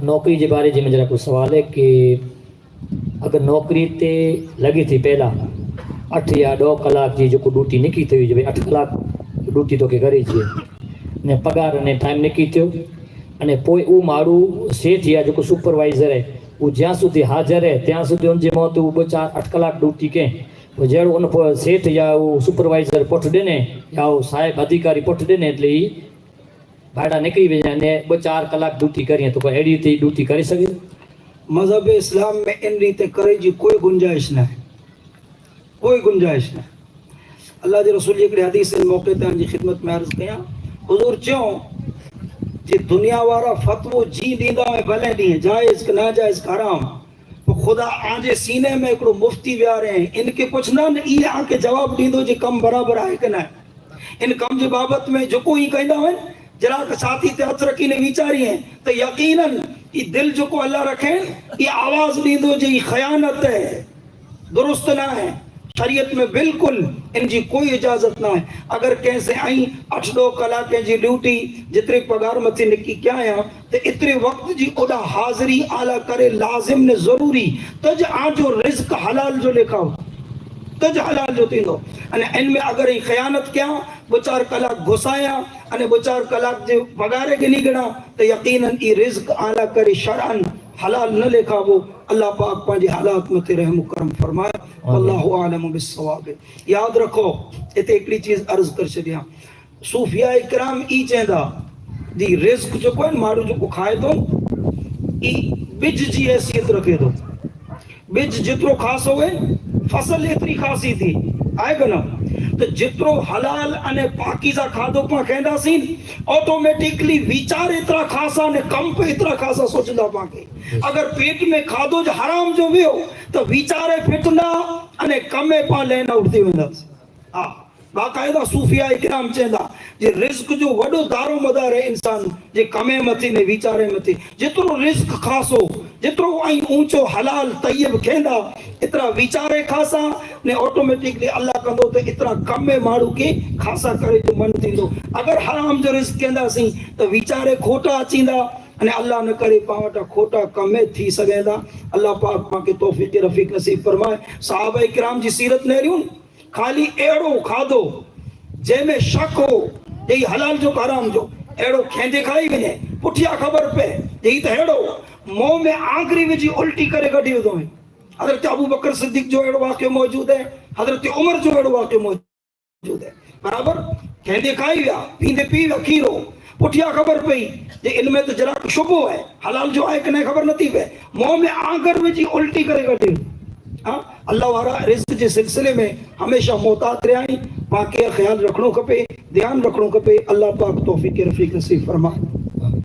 नौकरी के बारे में जरा कुछ सवाल है कि अगर नौकरी ते लगी थी पहला 8 या 2 कलाक जी जो ड्यूटी निकी थी जो 8 कलाक ड्यूटी तो के करी छे ने पगार ने टाइम निकी थयो अने पोइ ऊ मारू सेठ या जो सुपरवाइजर है वो ज्यां सुधी हाजर है त्यां सुधी उनजे मौत वो 4-8 कलाक ड्यूटी के तो जेड़ो उन सेठ या वो सुपरवाइजर पुठ देने या वो साहेब अधिकारी पुठ देने એટલે ઈ भाड़ा निकली वञे ने 2-4 कलाक ड्यूटी करिए तो कोई एडी थी ड्यूटी करी सके। मजहब इस्लाम में इन रीते करे जी कोई गुंजाइश ना है, कोई गुंजाइश ना। अल्लाह के रसूल जी के हदीस इन मौके ते जी खिदमत में अर्ज कया हुजूर चो जे दुनिया वाला फतवो जी दींदा है भले दी जायज के ना जायज हराम तो खुदा आजे सीने में एकड़ो मुफ्ती वियारे हैं इनके पुछना न ई आके जवाब दींदो जे कम बराबर है कि ना इन कम जे बाबत में जो कोई कहंदा है जरा के साथी ते हथ रखी ने विचारी है तो यकीनन ये दिल जो को अल्लाह रखे ये आवाज दींदो जे खयानत है दुरुस्त ना है शरीयत में बिल्कुल इनकी कोई इजाजत ना है। अगर कैसे आई 8-2 कलाक जी ड्यूटी जितने पगार मथे निकी क्या है तो इतने वक्त जी ओदा हाजिरी आला करे लाजिम ने जरूरी तज आजो रिज्क हलाल जो लिखाओ तज हलाल जो थींदो अने इनमें अगर ही खयानत क्या 2-4 कलाक घुसाया अने 2-4 कलाक जे पगारे के निगड़ा तो यकीनन ई रिज्क आला करे शरअन हलाल न लिखावो। अल्लाह पाक पांजे हालात में ते रहम करम फरमाए। अल्लाहु आलम बिस्सवाब। याद रखो इते एकड़ी चीज अर्ज कर छदिया सूफिया इकराम ई चेंदा दी रिज्क जो कोई मारू जो खाए तो ई बिज जी हैसियत रखे तो बिज जितरो खास होवे फसल एतरी खासी थी आए ना तो जितरो हलाल अने पाकीज़ा खादो पा कहंदा सी ऑटोमेटिकली विचार इतना खासा ने कम पे इतना खासा सोचंदा पाके अगर पेट में खादो जो हराम जो वियो तो विचारे फिटना अने कमे पा लेना उठती वेंदा हां बाकायदा सूफिया इकराम चेंदा जे रिस्क जो वडो दारो मदार है इंसान जे कमे मथी ने विचारे मथी जितरो रिस्क खासो जितरो आई ऊंचो हलाल तय्यब खेंदा इतना विचारे खासा ने ऑटोमेटिकली अल्लाह कंदो तो इतना कमे मारू के खासा करे जो मन थींदो। अगर हराम जो रिस्क केंदा सी तो विचारे खोटा अचींदा अने अल्लाह न करे पावटा खोटा कमे थी सगेंदा। अल्लाह पाक पाके तौफीक रफीक नसीब फरमाए। सहाबा इकराम जी सीरत नेरियूं खाली एड़ो खादो जेमे शक हो जे हलाल जो हराम जो एड़ो खेंदे खाई वने पुठिया खबर पे जे त एड़ो मुंह में आंगरी विझी उल्टी करे कढी वेंदो है। हजरत अबू बकर सिद्दीक जो एड़ो वाक़ियो मौजूद है, हजरत उमर जो एड़ो वाक़ियो मौजूद है। बराबर खेंदे खाई विया पींदे पी विया खीरो पुठिया खबर पई जे इनमें तो जरा शुबो है हलाल जो है कि नहीं खबर नथी पे मुंह में आंगर विझी उल्टी करे कढी। हाँ अल्लाह वारा रिस्क के सिलसिले में हमेशा मोहतात रहिया पाके ख्याल रखणो खपे ध्यान रखणो खपे। अल्लाह पाक तौफीक रफीक नसीब फरमाए।